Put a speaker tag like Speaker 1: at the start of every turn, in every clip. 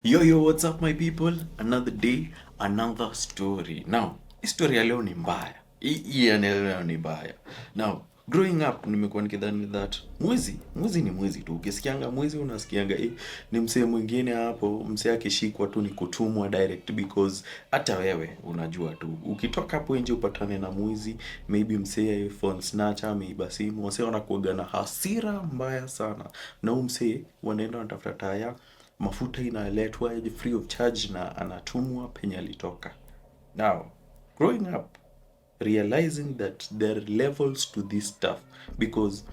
Speaker 1: Yo, what's up my people? Another day, another story. Now, story ya leo ni mbaya. Hii ya leo ni mbaya. Now, growing up nimekuwa nikidhani that mwezi ni mwezi tu. Ukisikianga mwezi unasikianga ni msee mwingine hapo, msee akishikwa tu ni kutumwa direct because hata wewe unajua tu. Ukitoka hapo nje upatane na mwizi, maybe msee phone snatcher, ameiba simu, wasee wanakuwaga na hasira mbaya sana. Na huyu msee wanaenda wanatafuta taya, mafuta inaletwa free of charge na anatumwa penye alitoka. Now, growing up, realizing that there are levels to this stuff because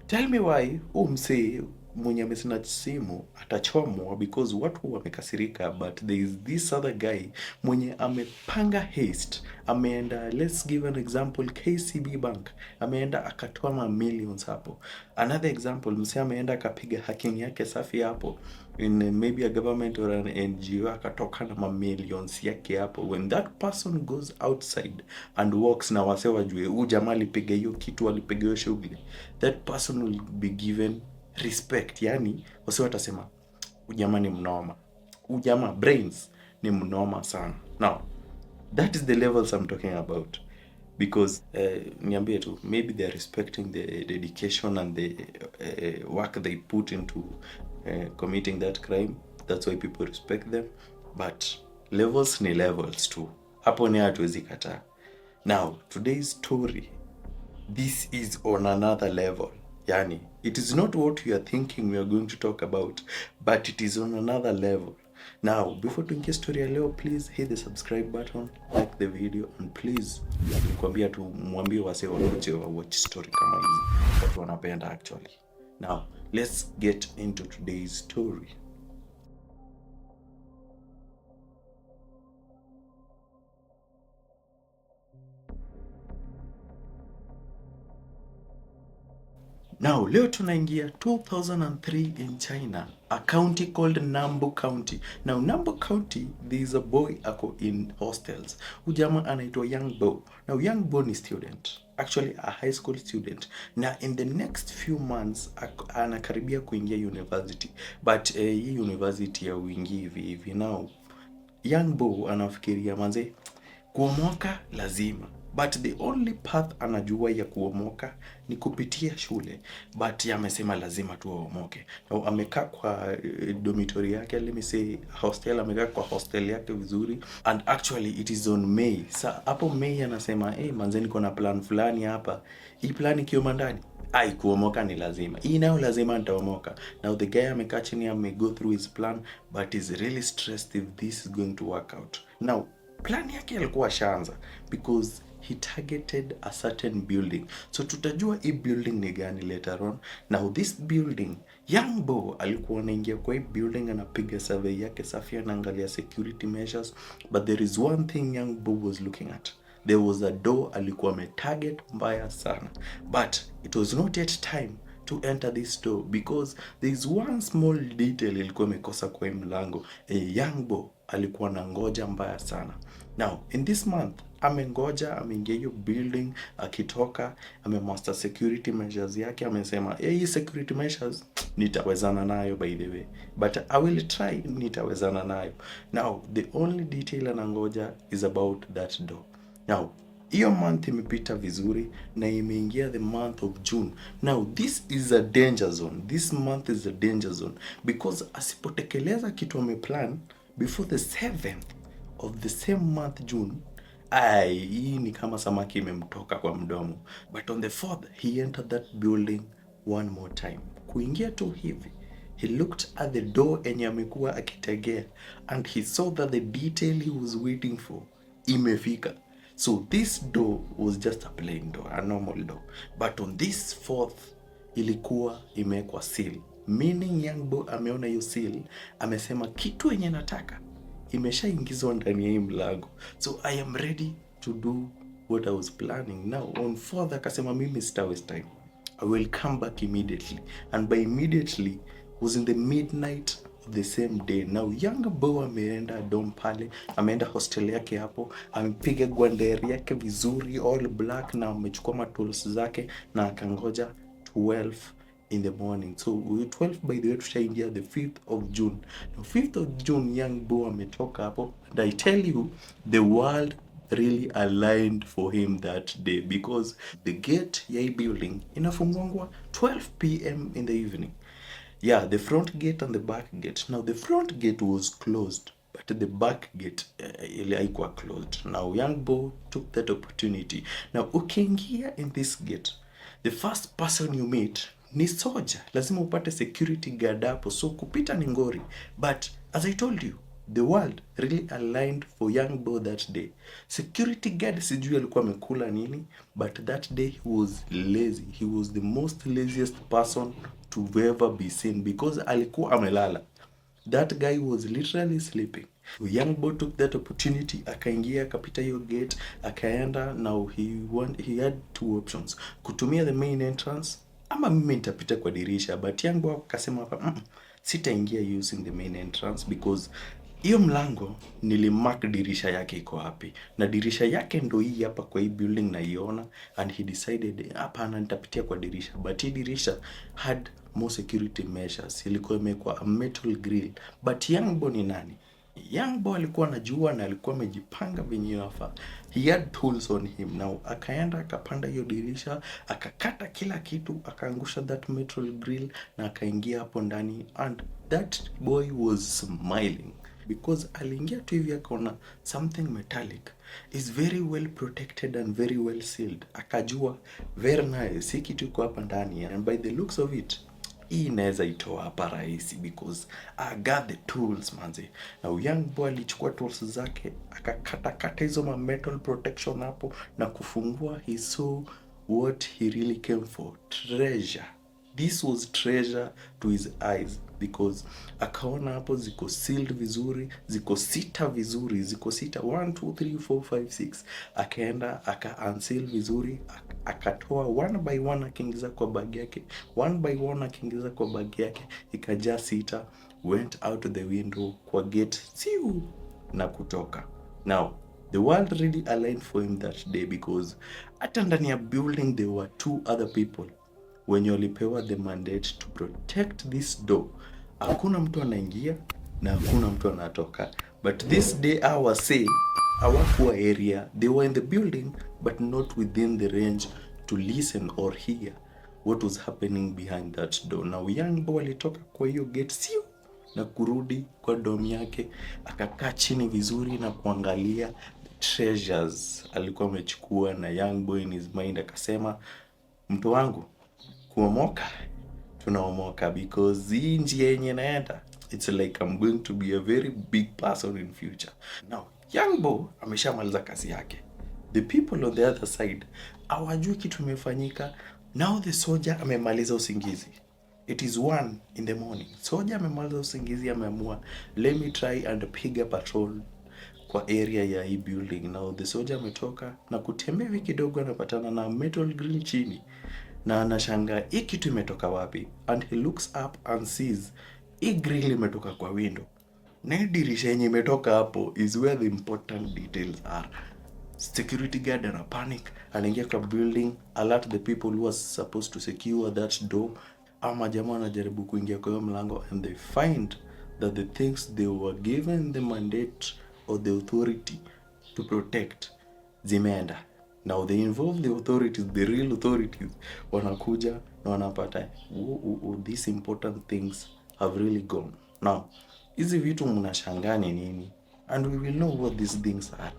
Speaker 1: tell me why msee mwenye amesina simu atachomwa because watu wamekasirika, but there is this other guy mwenye amepanga heist, ameenda, let's give an example, KCB Bank, ameenda akatoa ma millions hapo. Another example, msee ameenda akapiga hacking yake safi hapo in maybe a government or an NGO, akatoka na ma millions yake hapo. When that person goes outside and walks, na wase wajue huyu jamaa alipiga hiyo kitu, alipiga hiyo shughuli, that person will be given respect. Yani wase watasema ujamaa ni mnoma, ujamaa brains ni mnoma sana. Now that is the levels I'm talking about because niambie tu, maybe they are respecting the dedication and the work they put into committing that crime. That's why people respect them, but levels ni levels tu, hapo ni hatuwezi kataa. Now today's story, this is on another level. Yani, it is not what you are thinking we are going to talk about, but it is on another level. Now, before tuingie story ya leo, please hit the subscribe button, like the video, and please nikwambia tu mwambie wase waje wa watch story kama hizi. Watu wanapenda actually. Now, let's get into today's story. Now, leo tunaingia 2003 in China, a county called Nambu County. Now, Nambu County, there is a boy ako in hostels. Ujama anaitwa Young Bo. Now, Young Bo ni student, actually a high school student. Na in the next few months, anakaribia kuingia university. But hii university ya uingi hivi. Now, Young Bo anafikiria manze, kuomoka lazima, but the only path anajua ya kuomoka ni kupitia shule, but amesema lazima tu aomoke. Na amekaa kwa dormitory yake, let me say hostel, amekaa kwa hostel yake vizuri, and actually it is on May. Sa hapo May anasema manze, niko na plan fulani hapa, hii plan ikiwa ndani kuomoka ni lazima, hii nayo lazima nitaomoka. Now the guy amekaa chini, go through his plan, but is really stressed if this is going to work out. Now plan yake alikuwa shanza because he targeted a certain building, so tutajua hii building ni gani later on. Now this building, Young Bo alikuwa anaingia kwa hii building, anapiga survey yake safi, anaangalia security measures, but there is one thing Young Bo was looking at. There was a door alikuwa ametarget mbaya sana, but it was not yet time to enter this door because there is one small detail ilikuwa imekosa kwa hii mlango. Young Bo alikuwa na ngoja mbaya sana. Now in this month amengoja, ameingia hiyo building, akitoka amemaster security measures yake, amesema hii security measures nitawezana nayo by the way, but I will try, nitawezana nayo. Now the only detail anangoja is about that door. Now hiyo month imepita vizuri na imeingia the month of June. Now this is a danger zone, this month is a danger zone because asipotekeleza kitu ameplan before the 7th of the same month June, hii ni kama samaki imemtoka kwa mdomo. But on the 4th he entered that building one more time. Kuingia tu hivi, he looked at the door enye amekuwa akitegea, and he saw that the detail he was waiting for imefika. So this door was just a plain door, a normal door, but on this 4th ilikuwa imekwa seal, meaning Young Bo ameona hiyo seal, amesema kitu yenye nataka imeshaingizwa ndani ya hii mlango, so I am ready to do what I was planning. Now on 4th akasema mimi sita waste time, I will come back immediately, and by immediately was in the midnight of the same day. Now Young Bo ameenda dorm pale, ameenda hostel yake hapo, amepiga gwanderi yake vizuri all black, na amechukua tools zake na akangoja 12 in the morning. So 12 by the way tushaingia the 5th of June. Now 5th of June young boy ametoka hapo, and I tell you the world really aligned for him that day because the gate ya hii building inafungwangwa 12 p.m. in the evening. Yeah, the front gate and the back gate. Now the front gate was closed, but the back gate haikuwa closed. Now young boy took that opportunity. Now ukiingia in this gate, the first person you meet ni soja. Lazima upate security guard hapo, so kupita ni ngori. But as I told you, the world really aligned for young boy that day. Security guard sijui alikuwa amekula nini, but that day he was lazy. He was the most laziest person to ever be seen because alikuwa amelala. That guy was literally sleeping. Young boy took that opportunity, akaingia akapita hiyo gate, akaenda. Now he had two options, kutumia the main entrance ama mimi nitapita kwa dirisha, but young boy akasema hapa sitaingia using the main entrance because hiyo mlango nilimark dirisha yake iko wapi, na dirisha yake ndo hii hapa kwa hii building naiona, and he decided hapana, nitapitia kwa dirisha. But hii dirisha had more security measures, ilikuwa imekuwa a metal grill. But young boy ni nani? Young boy alikuwa anajua na alikuwa amejipanga venye inafaa. He had tools on him. Now akaenda akapanda hiyo dirisha, akakata kila kitu, akaangusha that metal grill na akaingia hapo ndani, and that boy was smiling because aliingia tu hivi akaona something metallic is very well protected and very well sealed. Akajua very nice, hii kitu iko hapa ndani, and by the looks of it hii inaweza itoa hapa rahisi because I got the tools manze. Now young boy alichukua tools zake akakata hizo ma metal protection hapo na kufungua. He saw what he really came for, treasure. This was treasure to his eyes because akaona hapo ziko sealed vizuri, ziko sita vizuri, ziko sita 1 2 3 4 5 6. Akaenda aka unseal vizuri, akatoa one by one, akiingiza kwa bag yake, one by one akiingiza kwa bag yake, ikajaa sita. Went out the window kwa gate siu na kutoka. Now the world really aligned for him that day because hata ndani ya building there were two other people wenye walipewa the mandate to protect this door. Hakuna mtu anaingia na hakuna mtu anatoka. But this day I say hawakuwa area, they were in the building but not within the range to listen or hear what was happening behind that door. Now young boy alitoka kwa hiyo gate siu na kurudi kwa dom yake, akakaa chini vizuri na kuangalia treasures alikuwa amechukua. Na young boy in his mind akasema, mtu wangu, kuomoka tunaomoka because hii njia yenye naenda, it's like I'm going to be a very big person in future. Now young boy ameshamaliza kazi yake, the people on the other side hawajui kitu imefanyika. Now the soldier amemaliza usingizi, it is 1 in the morning. Soldier amemaliza usingizi, ameamua let me try and piga patrol kwa area ya hii building. Now the soldier ametoka na kutembea hivi kidogo, anapatana na metal grill chini na anashangaa hii kitu imetoka wapi, and he looks up and sees hii grill imetoka kwa window, na hii dirisha yenye imetoka hapo is where the important details are. Security guard ana panic, anaingia kwa building, alert the people who are supposed to secure that door. Ama jamaa anajaribu kuingia kwa hiyo mlango, and they find that the things they were given the mandate or the authority to protect zimeenda. Now they involve the authorities, the real authorities, wanakuja na wanapata these important things have really gone. Now hizi vitu mnashangaa nini, and we will know what these things are.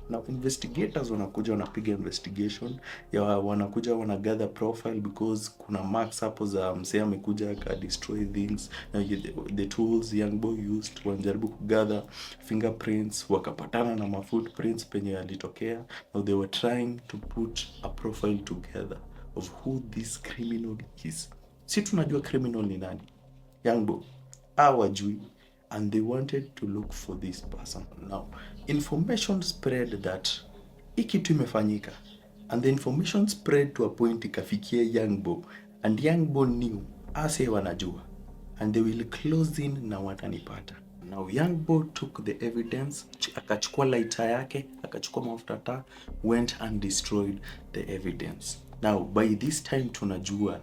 Speaker 1: Now investigators wanakuja wanapiga investigation ya wanakuja wanagather profile because kuna marks hapo za msee amekuja aka destroy things. Now the tools young boy used, wanajaribu kugather fingerprints, wakapatana na footprints penye alitokea. Now they were trying to put a profile together of who this criminal is. Si tunajua criminal ni nani, young boy hawajui, and they wanted to look for this person. Now information spread that hii kitu imefanyika, and the information spread to a point ikafikia young boy, and young boy knew ase wanajua, and they will close in na watanipata. Now young boy took the evidence, akachukua lighter yake, akachukua mafuta taa, went and destroyed the evidence. Now by this time tunajua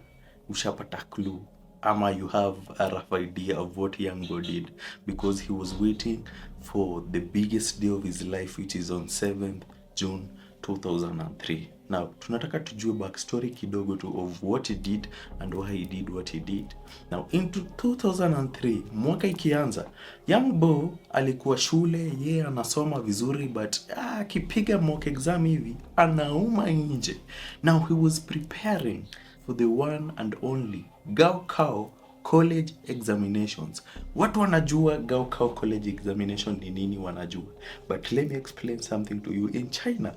Speaker 1: ushapata clue ama you have a rough idea of what young boy did, because he was waiting for the biggest day of his life, which is on 7th June 2003. Now tunataka tujue backstory kidogo tu of what he did and why he did what he did. Now into 2003, mwaka ikianza, young boy alikuwa shule, yeye anasoma vizuri, but akipiga mock exam hivi anauma nje. Now he was preparing for the one and only Gaokao college examinations. Watu wanajua Gaokao college examination ni nini, wanajua. But let me explain something to you. In China,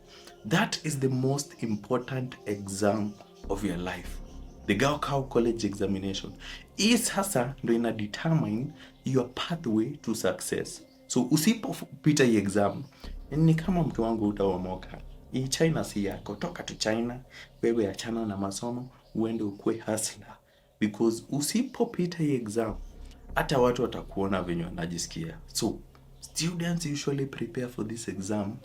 Speaker 1: that is the most important exam of your life. The Gaokao college examination. Hii sasa ndo ina determine your pathway to success. So usipopita hii exam, ni kama mtu wangu utaomoka. Hii China si yako. Toka tu China, wewe achana na masomo, uende ukue hustler. Because usipopita hii exam, hata watu watakuona venye wanajisikia. So students usually prepare for this exam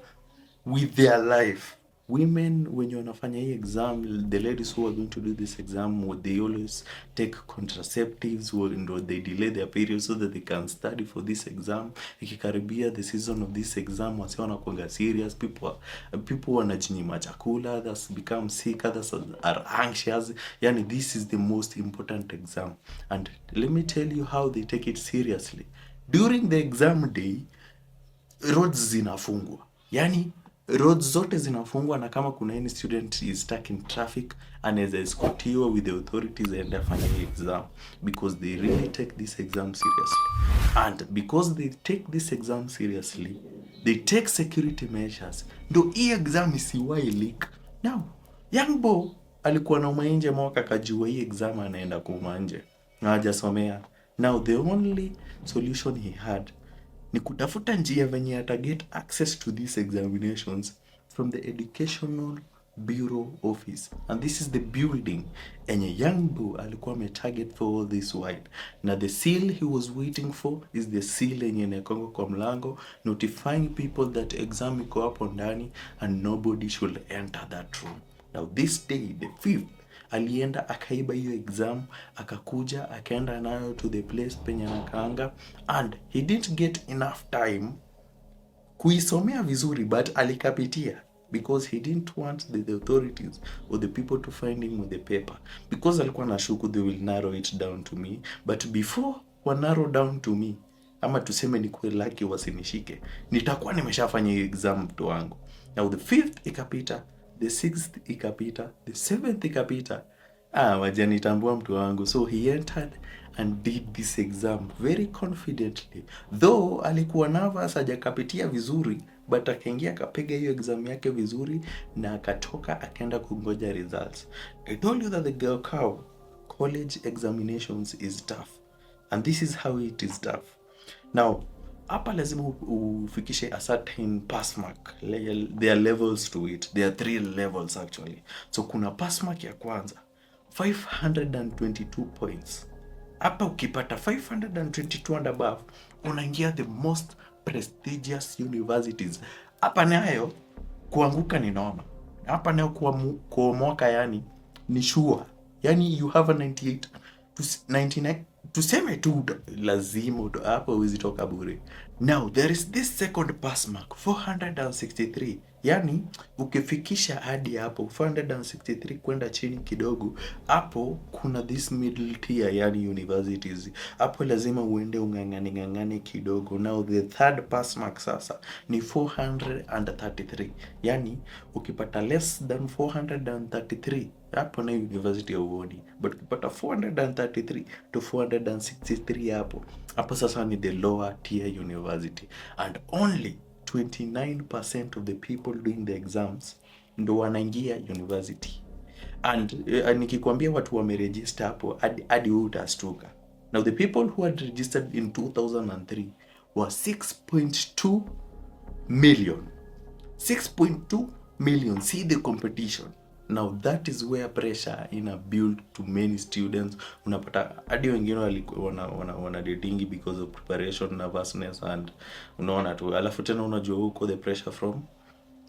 Speaker 1: with their life. Women wenye wanafanya hii exam, the ladies who are going to do this exam, they always take contraceptives, or they delay their period so that they can study for this exam. Ikikaribia the season of this exam, wasi wanakuanga serious, people wanajinyima chakula, others become sick, others are anxious. Yani this is the most important exam, and let me tell you how they take it seriously. During the exam day, roads zinafungwa, yani roads zote zinafungwa, na kama kuna any student is stuck in traffic, anaweza escortiwa with the authorities and afanye exam, because they really take this exam seriously. And because they take this exam seriously, they take security measures ndo hii exam isiwahi leak. Now young boy alikuwa na umainje mwaka, kajua hii exam anaenda kuuma nje na hajasomea. Now the only solution he had ni kutafuta njia venye ata get access to these examinations from the Educational Bureau Office. And this is the building enye young boy alikuwa target for all this while. Na the seal he was waiting for is the seal enye inakongo kwa mlango notifying people that exam iko hapo ndani and nobody should enter that room. Now this day, the 5th, alienda akaiba hiyo exam, akakuja akaenda nayo to the place penye anakaanga, and he didn't get enough time kuisomea vizuri, but alikapitia because he didn't want the authorities or the people to find him with the paper, because alikuwa nashuku they will narrow it down to me. But before wa narrow down to me, ama tuseme ni kuwe lucky wasinishike, nitakuwa nimeshafanya hiyo exam mtu wangu. Now the 5th ikapita, the 6th ikapita, the 7th ikapita. Wajanitambua mtu wangu. So he entered and did this exam very confidently. Though alikuwa nervous, hajakapitia vizuri, but akaingia akapiga hiyo exam yake vizuri na akatoka akaenda kungoja results. I told you that the Gaokao college examinations is tough. And this is how it is tough. Now, hapa lazima ufikishe a certain pass mark. There are levels to it. There are 3 levels actually. So kuna pass mark ya kwanza, 522 points. Hapa ukipata 522 and above, unaingia the most prestigious universities. Hapa nayo kuanguka ni noma. Hapa nayo kuomoka yani ni sure. Yani you have a 98 to 99, tuseme tu lazima hapo huwezi toka bure. Now there is this second pass mark, 463. Yani ukifikisha hadi hapo 463 kwenda chini kidogo, hapo kuna this middle tier yani universities. Hapo lazima uende ungangane kidogo. Now the third pass mark sasa ni 433. Yani ukipata less than 433, hapo na university ya uoni. But ukipata 433 to 463 hapo sasa ni the lower tier university. And only 29% of the people doing the exams ndo wanaingia university. And nikikwambia watu wameregister hapo hadi wewe utastuka. Now the people who had registered in 2003 were 6.2 million. 6.2 million. See the competition. Now that is where pressure ina build to many students. Unapata hadi wengine walikuwa wana dating because of preparation, nervousness, and unaona tu. Alafu tena unajua huko the pressure from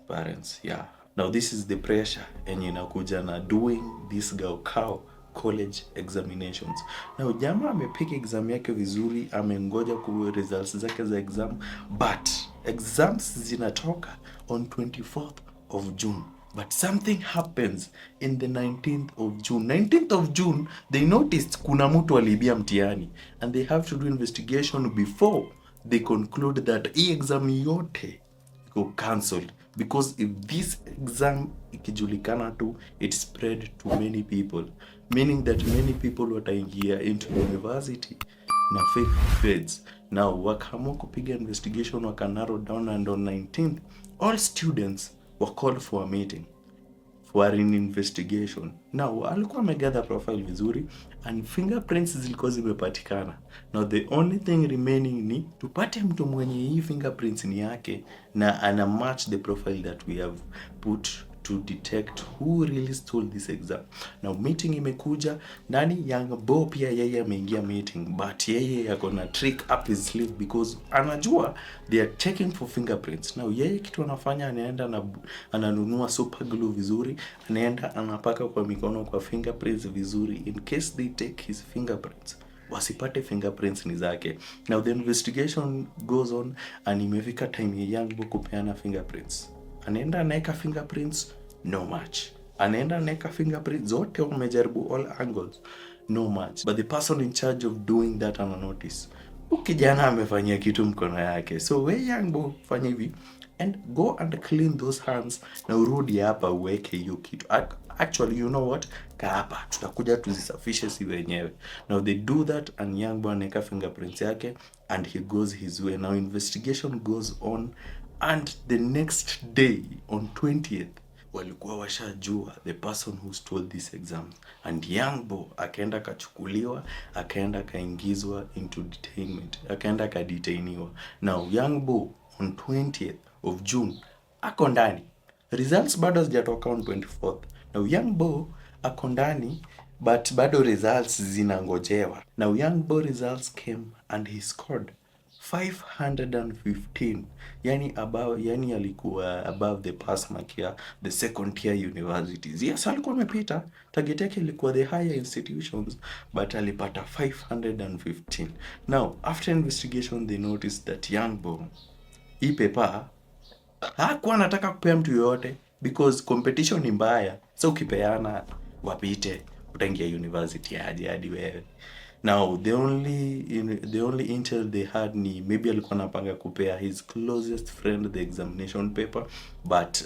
Speaker 1: parents. Yeah. Now this is the pressure enye inakuja na doing this Gaokao college examinations. Now jamaa amepiga exam yake vizuri, amengoja ku results zake za exam, but exams zinatoka on 24th of June. But something happens in the 19th of June. 19th of June, they noticed kuna mtu aliibia mtihani, and they have to do investigation before they conclude that hii exam yote iko cancelled, because if this exam ikijulikana tu, it spread to many people, meaning that many people wataingia into university na fake grades. Now wakaamua kupiga investigation, waka narrow down, and on 19th all students were called for a meeting for an investigation. Now alikuwa amegather profile vizuri and fingerprints zilikuwa zimepatikana. Now the only thing remaining ni tupate mtu mwenye hii fingerprints ni yake na ana match the profile that we have put to detect who really stole this exam. Now meeting imekuja, nani Young Bo pia yeye ameingia meeting, but yeye yako na trick up his sleeve because anajua they are checking for fingerprints. Now yeye kitu anafanya, anaenda na ananunua super glue vizuri, anaenda anapaka kwa mikono kwa fingerprints vizuri, in case they take his fingerprints wasipate fingerprints ni zake. Now the investigation goes on, and imefika time ya Young Bo kupeana fingerprints. Anaenda anaweka fingerprints, no match. Anaenda anaweka fingerprints, zote wamejaribu all angles, no match. But the person in charge of doing that ana notice, kijana amefanyia kitu mkono yake. So we Young Bo, fanya hivi and go and clean those hands, na urudi hapa uweke hiyo kitu. Actually, you know what? Hapa tutakuja tuzisafishe si wenyewe. Now they do that, and Young Bo anaweka fingerprints yake and he goes his way. Now investigation goes on, and the next day on 20th walikuwa washajua the person who stole this exam, and Young Bo akaenda kachukuliwa, akaenda kaingizwa into detainment, akaenda kadetainiwa. Now Young Bo on 20th of June ako ndani, results bado hazijatoka on 24th. Now Young Bo ako ndani, but bado results zinangojewa. Now Young Bo results came and he scored 515, yani above, yani alikuwa above the pass mark ya the second tier universities. Yes, alikuwa amepita, target yake ilikuwa the higher institutions, but alipata 515. Now after investigation they noticed that Young Bo hii paper hakuwa anataka kupea mtu yoyote, because competition ni mbaya. So ukipeana wapite, utaingia university hadi wewe. Now the only intel they had ni maybe alikuwa anapanga kupea his closest friend the examination paper, but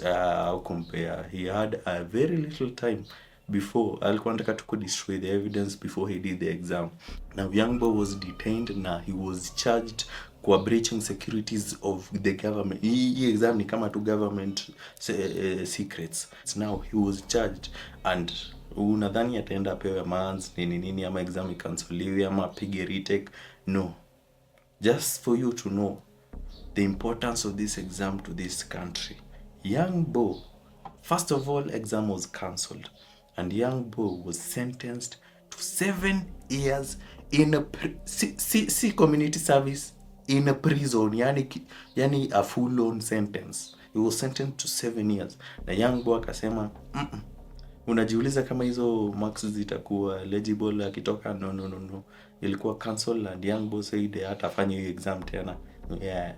Speaker 1: compare, he had a very little time before, alikuwa anataka to destroy the evidence before he did the exam. Now Young Bo was detained na he was charged kwa breaching securities of the government. Hii exam ni kama tu government secrets. Now he was charged, and unadhani ataenda apewe months nini ama exam ikansoliwe ama apige retake? No. Just for you to know the importance of this exam to this country, Young Bo, first of all, exam was cancelled, and Young Bo was sentenced to 7 years in a community service in a prison, yani a full on sentence. He was sentenced to 7 years. Na Young Bo akasema unajiuliza kama hizo marks zitakuwa legible akitoka. No, ilikuwa cancel, and Young Bo said hatafanya hiyo exam tena,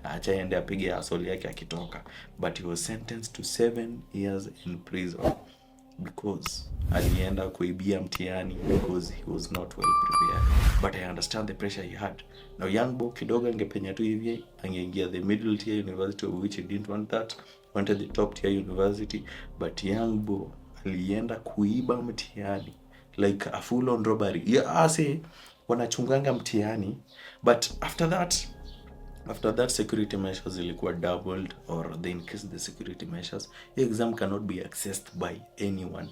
Speaker 1: acha aende apige asoli yake akitoka. But he was sentenced to 7 years in prison because alienda kuibia mtihani, because he was not well prepared. But I understand the pressure he had. Now Young Bo kidogo angepenya tu hivi, angeingia the middle tier university, of which he didn't want that, wanted the top tier university. But Young Bo alienda kuiba mtihani like a full on robbery. Ase wanachunganga mtihani, but after that security measures ilikuwa doubled, or they increased the security measures. The exam cannot be accessed by anyone.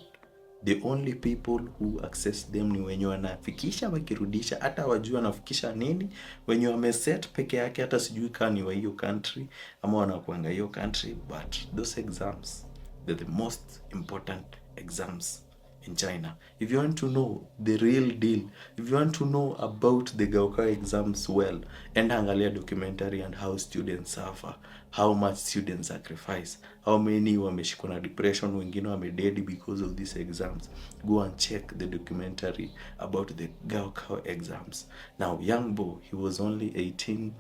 Speaker 1: The only people who access them ni wenye wanafikisha wakirudisha, hata wajua wanafikisha nini, wenye wameset peke yake, hata sijui kama ni wa hiyo country ama wanakuanga hiyo country. But those exams, they're the most important exams in China. If you want to know the real deal, if you want to know about the Gaokao exams well, enda angalia documentary and how students suffer, how much students sacrifice, how many wameshikwa na depression, wengine wamededi because of these exams. Go and check the documentary about the Gaokao exams. Now, young boy, he was only 18,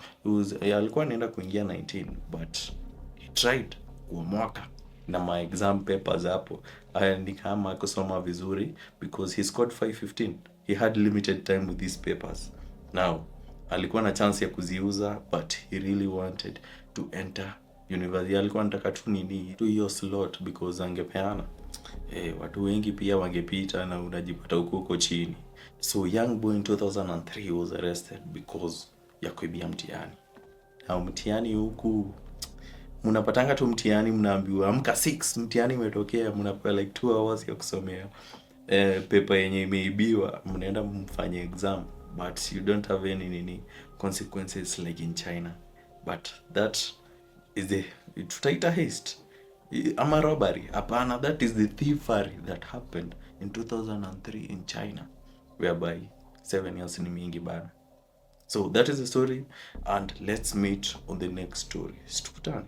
Speaker 1: alikuwa anaenda kuingia 19, but he tried kwa mwaka na ma exam papers hapo, ni kama kusoma vizuri because he scored 515. He had limited time with these papers. Now alikuwa na chance ya kuziuza, but he really wanted to enter university. Alikuwa anataka tu nini 2 years slot because angepeana watu wengi pia wangepita na unajipata huko chini. So young boy in 2003 was arrested because ya kuibia mtihani. Na mtihani huku mnapatanga tu mtihani, mnaambiwa amka 6, mtihani umetokea, mnapewa like 2 hours ya kusomea paper yenye imeibiwa, mnaenda mfanye exam, but you don't have any consequences like in China. But that is the, tutaita heist ama robbery? Hapana, that is the thievery that happened in 2003 in China, whereby 7 years ni mingi bana. So that is the story, and let's meet on the next story. Tukutane.